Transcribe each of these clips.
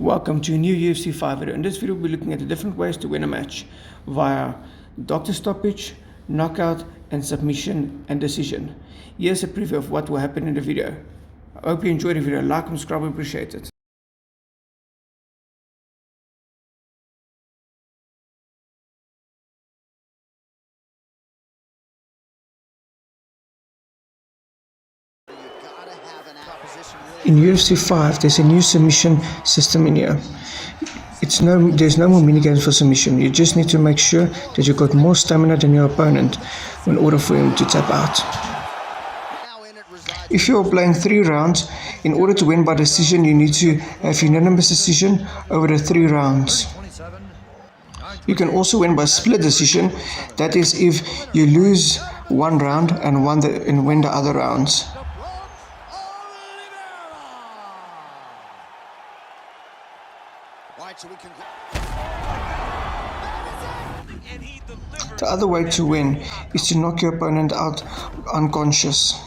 Welcome to a new UFC 5 video. In this video we'll be looking at the different ways to win a match via doctor stoppage, knockout and submission and decision. Here's a preview of what will happen in the video. I hope you enjoyed the video. Like and subscribe, I appreciate it. In UFC 5 there's a new submission system in here. There's no more minigames for submission. You just need to make sure that you've got more stamina than your opponent in order for him to tap out. If you're playing 3 rounds, in order to win by decision, you need to have unanimous decision over the 3 rounds. You can also win by split decision. That is if you lose one round and win the other rounds. The other way to win is to knock your opponent out unconscious.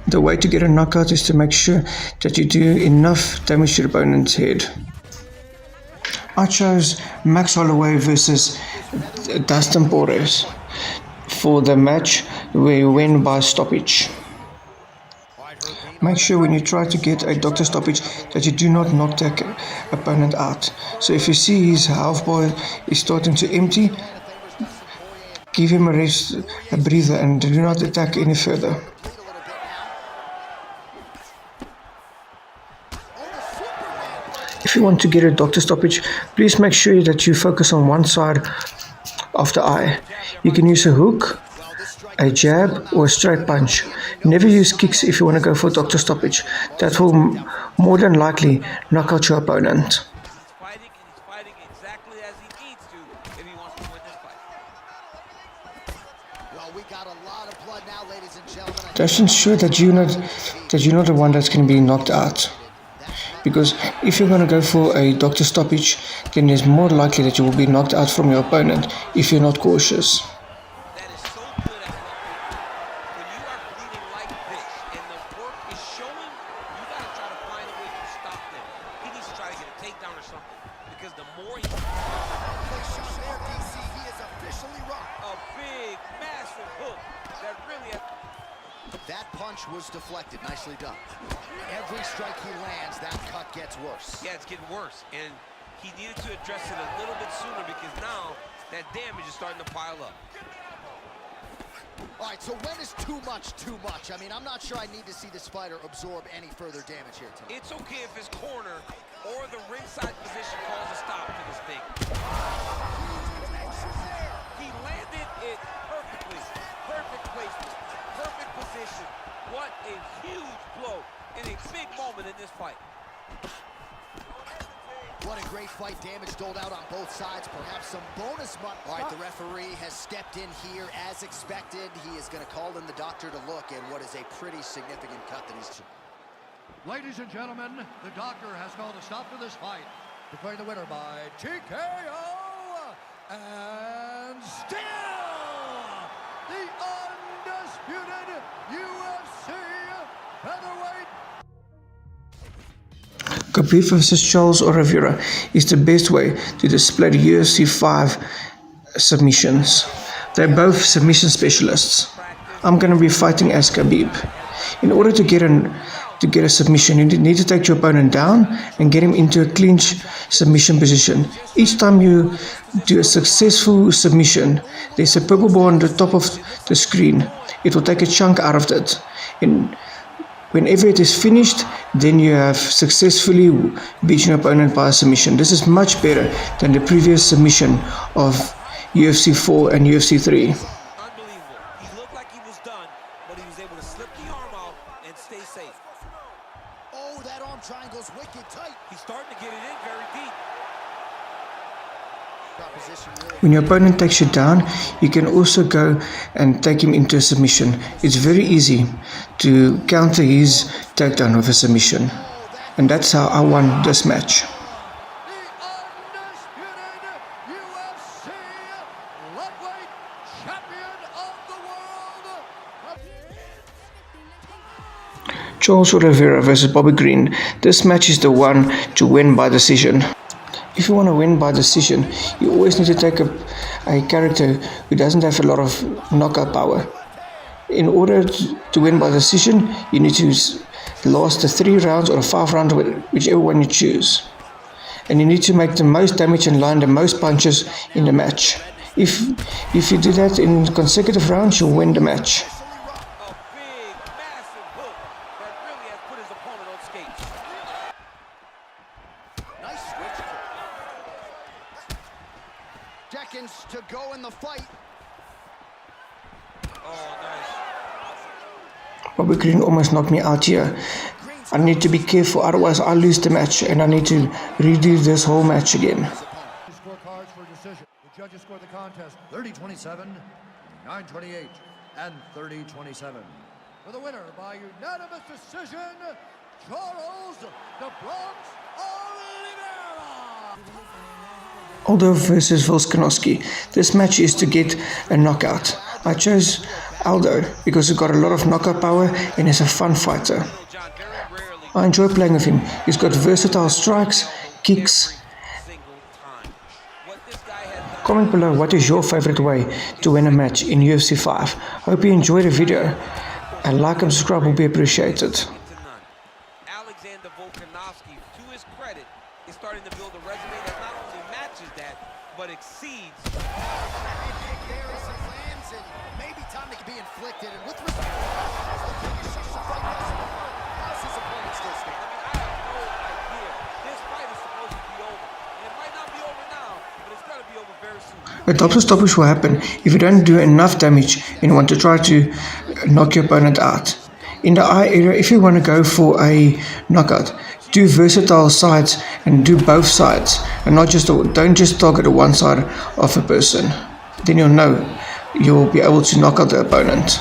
The way to get a knockout is to make sure that you do enough damage to the opponent's head. I chose Max Holloway versus Dustin Poirier for the match where you win by stoppage. Make sure when you try to get a doctor stoppage that you do not knock the opponent out. So if you see his health bar is starting to empty, give him a rest, a breather, and do not attack any further. If you want to get a doctor stoppage, please make sure that you focus on one side of the eye. You can use a hook, a jab, or a straight punch. Never use kicks if you want to go for doctor stoppage. That will more than likely knock out your opponent. Just ensure that you're not the one that's going to be knocked out. Because if you're going to go for a doctor stoppage, then it's more likely that you will be knocked out from your opponent if you're not cautious. That punch was deflected. Nicely done. Every strike he lands, that cut gets worse. Yeah, it's getting worse. And he needed to address it a little bit sooner because now that damage is starting to pile up. All right, so when is too much too much? I mean, I'm not sure I need to see this fighter absorb any further damage here tonight. It's okay if his corner or the ringside position calls a stop to this thing. He landed it perfectly. Perfect placement. Perfect position. What a huge blow in a big moment in this fight. What a great fight. Damage doled out on both sides. Perhaps some bonus money. All right, the referee has stepped in here as expected. He is going to call in the doctor to look at what is a pretty significant cut that he's... Ladies and gentlemen, the doctor has called a stop to this fight, declaring the winner by TKO, and still the undisputed UFC featherweight. Khabib vs Charles Oliveira is the best way to display the UFC 5 submissions. They're both submission specialists. I'm going to be fighting as Khabib. In order to get a submission, you need to take your opponent down and get him into a clinch submission position. Each time you do a successful submission, there's a purple bar on the top of the screen. It will take a chunk out of it. And whenever it is finished, then you have successfully beaten your opponent by a submission. This is much better than the previous submission of UFC 4 and UFC 3. Unbelievable. He looked like he was done, but he was able to slip the arm out and stay safe. Oh, that arm triangle's wicked tight. He's starting to get it in very deep. When your opponent takes you down, you can also go and take him into a submission. It's very easy to counter his takedown with a submission. And that's how I won this match. Charles Oliveira versus Bobby Green. This match is the one to win by decision. If you want to win by decision, you always need to take a character who doesn't have a lot of knockout power. In order to win by decision, you need to last the 3 rounds or the 5 rounds, whichever one you choose. And you need to make the most damage and land the most punches in the match. If you do that in consecutive rounds, you'll win the match. A big, massive hook that really has put his opponent on skates. Nice switch kick. Seconds to go in the fight. Oh, nice. Bobby Green almost knocked me out here. I need to be careful, otherwise I lose the match and I need to redo this whole match again. Scorecards for decision. The judges score the contest 30-27, 9-28, and 30-27. For the winner by unanimous decision, Charles "The Bronx" Oliveira. Aldo versus Volkanovski. This match is to get a knockout. I chose Aldo because he's got a lot of knockout power and he's a fun fighter. John, very rarely I enjoy playing with him. He's got versatile strikes, kicks. single time. What this guy has done. Comment below what is your favorite way to win a match in UFC 5. Hope you enjoyed the video. A like and subscribe will be appreciated. To none. Alexander Volkanovski, to his credit, is starting to build a resume that not only matches that, but exceeds. There as he lands, and maybe time to be inflicted. And with respect, how's his opponent still stand? I have no idea. This fight is supposed to be over. And it might not be over now, but it's going to be over very soon. A doctor stoppage will happen if you don't do enough damage and you want to try to knock your opponent out. In the eye area, if you want to go for a knockout, do versatile sides and do both sides, and don't just target one side of a person. Then you'll know you'll be able to knock out the opponent.